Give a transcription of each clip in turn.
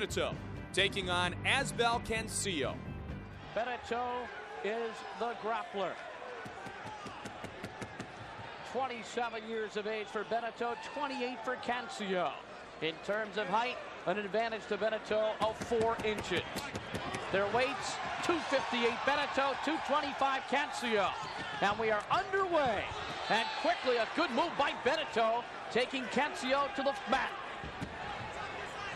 Beneteau taking on Asbel Cancio. Beneteau is the grappler. 27 years of age for Beneteau, 28 for Cancio. In terms of height, an advantage to Beneteau of 4 inches. Their weights, 258 Beneteau, 225 Cancio. And we are underway. And quickly, a good move by Beneteau, taking Cancio to the mat.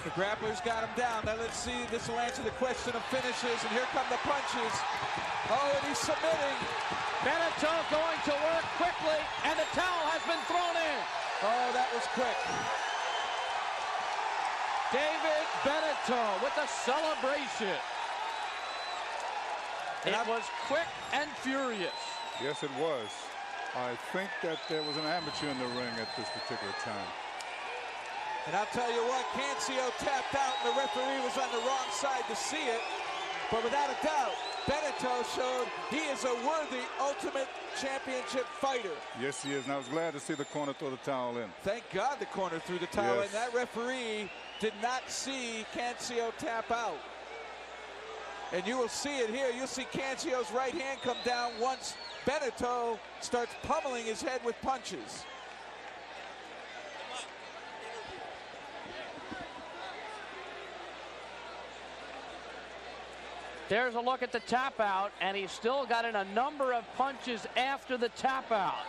The grappler's got him down. Now let's see, this will answer the question of finishes, and here come the punches. Oh, and he's submitting. Beneteau going to work quickly, and the towel has been thrown in. Oh, that was quick. David Beneteau with the celebration. It was quick and furious. Yes, it was. I think that there was an amateur in the ring at this particular time. And I'll tell you what, Cancio tapped out, and the referee was on the wrong side to see it. But without a doubt, Beneteau showed he is a worthy Ultimate Championship fighter. Yes, he is. And I was glad to see the corner throw the towel in. Thank God the corner threw the towel in. Yes. That referee did not see Cancio tap out. And you will see it here. You'll see Cancio's right hand come down once Beneteau starts pummeling his head with punches. There's a look at the tap out, and he's still got in a number of punches after the tap out.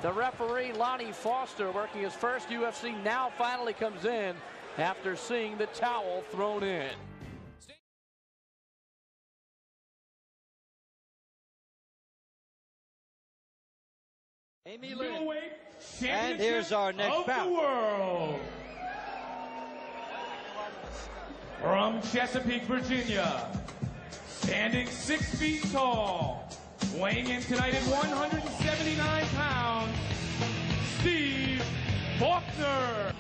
The referee, Lonnie Foster, working his first UFC, now finally comes in after seeing the towel thrown in. Amy Lynn. And here's our next bout. World. From Chesapeake, Virginia, standing 6 feet tall, weighing in tonight at 179 pounds, Steve Faulkner.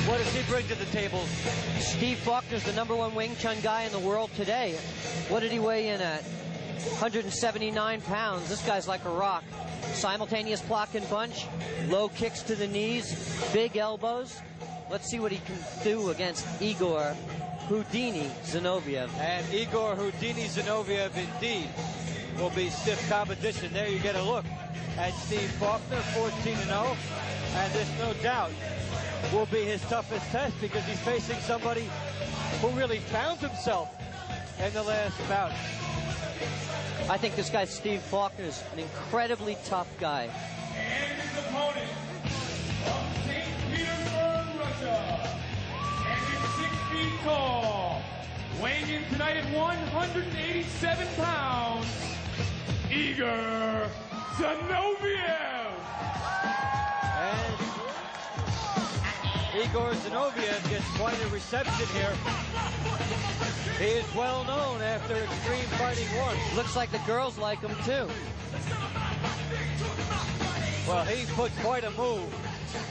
What does he bring to the table? Steve Faulkner's the #1 Wing Chun guy in the world today. What did he weigh in at? 179 pounds. This guy's like a rock. Simultaneous block and punch, low kicks to the knees, big elbows. Let's see what he can do against Igor Houdini Zinoviev. And Igor Houdini Zinoviev indeed will be stiff competition. There you get a look at Steve Faulkner, 14-0. And this, no doubt, will be his toughest test because he's facing somebody who really found himself in the last bout. I think this guy, Steve Faulkner, is an incredibly tough guy. And his opponent, from St. Petersburg, Russia, standing 6 feet tall, weighing in tonight at 187 pounds, Igor Zinoviev. And Igor Zinoviev gets quite a reception here. He is well known after Extreme Fighting 1. Looks like the girls like him too. Well, he put quite a move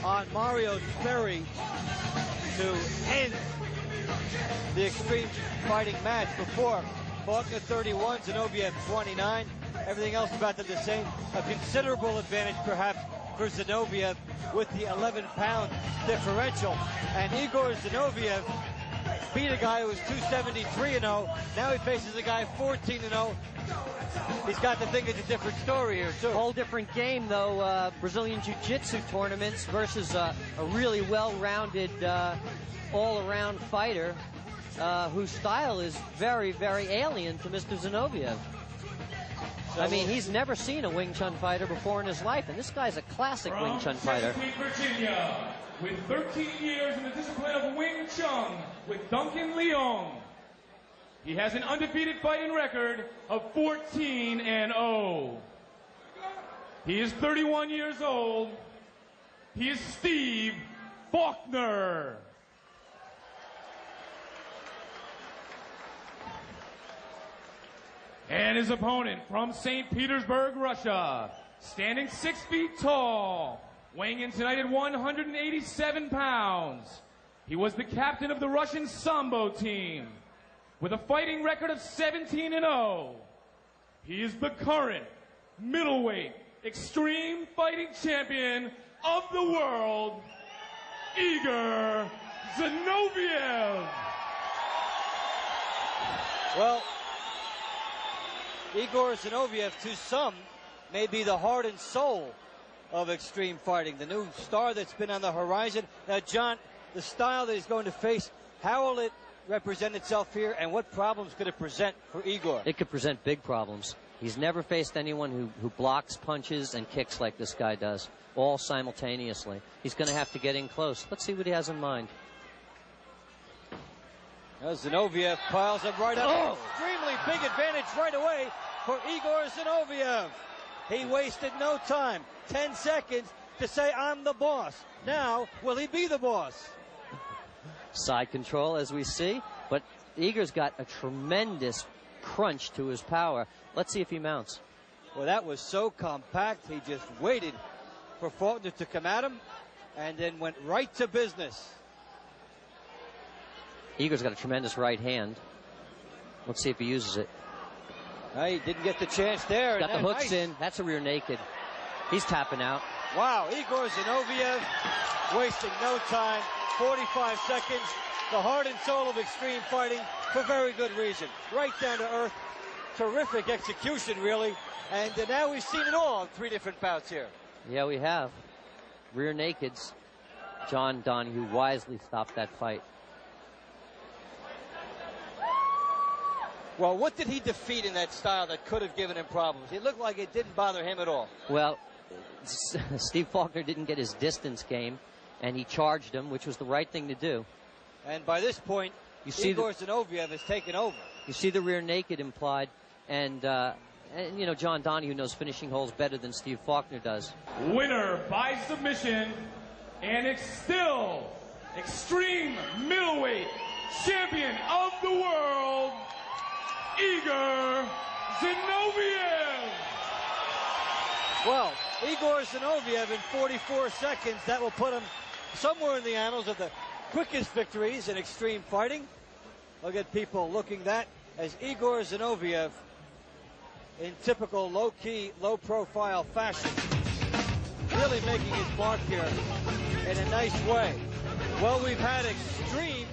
on Mario Sperry to end the Extreme Fighting match before. Faulkner 31, Zinoviev 29. Everything else about the same. A considerable advantage perhaps for Zinoviev with the 11-pound differential. And Igor Zinoviev beat a guy who was 273-0. Now he faces a guy 14-0. He's got to think it's a different story here, too. Whole different game, though. Brazilian Jiu-Jitsu tournaments versus a really well-rounded, all-around fighter whose style is very, very alien to Mr. Zinoviev. I mean, he's never seen a Wing Chun fighter before in his life, and this guy's a classic Wing Chun fighter. From Chesapeake, Virginia, with 13 years in the discipline of Wing Chun with Duncan Leong. He has an undefeated fighting record of 14-0. He is 31 years old. He is Steve Faulkner. And his opponent from St. Petersburg, Russia, standing 6 feet tall, weighing in tonight at 187 pounds. He was the captain of the Russian Sambo team with a fighting record of 17-0. He is the current middleweight extreme fighting champion of the world, Igor Zinoviev. Well, Igor Zinoviev, to some, may be the heart and soul of extreme fighting, the new star that's been on the horizon. Now, John, the style that he's going to face, how will it represent itself here, and what problems could it present for Igor? It could present big problems. He's never faced anyone who blocks punches and kicks like this guy does, all simultaneously. He's going to have to get in close. Let's see what he has in mind. Now Zinoviev piles up right up. Oh! Extremely big advantage right away for Igor Zinoviev. He wasted no time. 10 seconds to say, I'm the boss. Now, will he be the boss? Side control, as we see, but Igor's got a tremendous crunch to his power. Let's see if he mounts. Well, that was so compact. He just waited for Faulkner to come at him and then went right to business. Igor's got a tremendous right hand. Let's see if he uses it. He didn't get the chance there. Got the hooks in. That's a rear naked. He's tapping out. Wow, Igor Zinoviev wasting no time. 45 seconds. The heart and soul of extreme fighting for very good reason. Right down to earth. Terrific execution, really. And now we've seen it all in 3 different bouts here. Yeah, we have. Rear nakeds. John Donahue wisely stopped that fight. Well, what did he defeat in that style that could have given him problems? It looked like it didn't bother him at all. Well, Steve Faulkner didn't get his distance game, and he charged him, which was the right thing to do. And by this point, Igor Zinoviev has taken over. You see the rear naked implied, and you know, John Donahue knows finishing holes better than Steve Faulkner does. Winner by submission, and it's still extreme middleweight champion of the world, Igor Zinoviev. Well, Igor Zinoviev in 44 seconds. That will put him somewhere in the annals of the quickest victories in extreme fighting. Look at people looking that as Igor Zinoviev, in typical low-key, low-profile fashion, really making his mark here in a nice way. Well, we've had extreme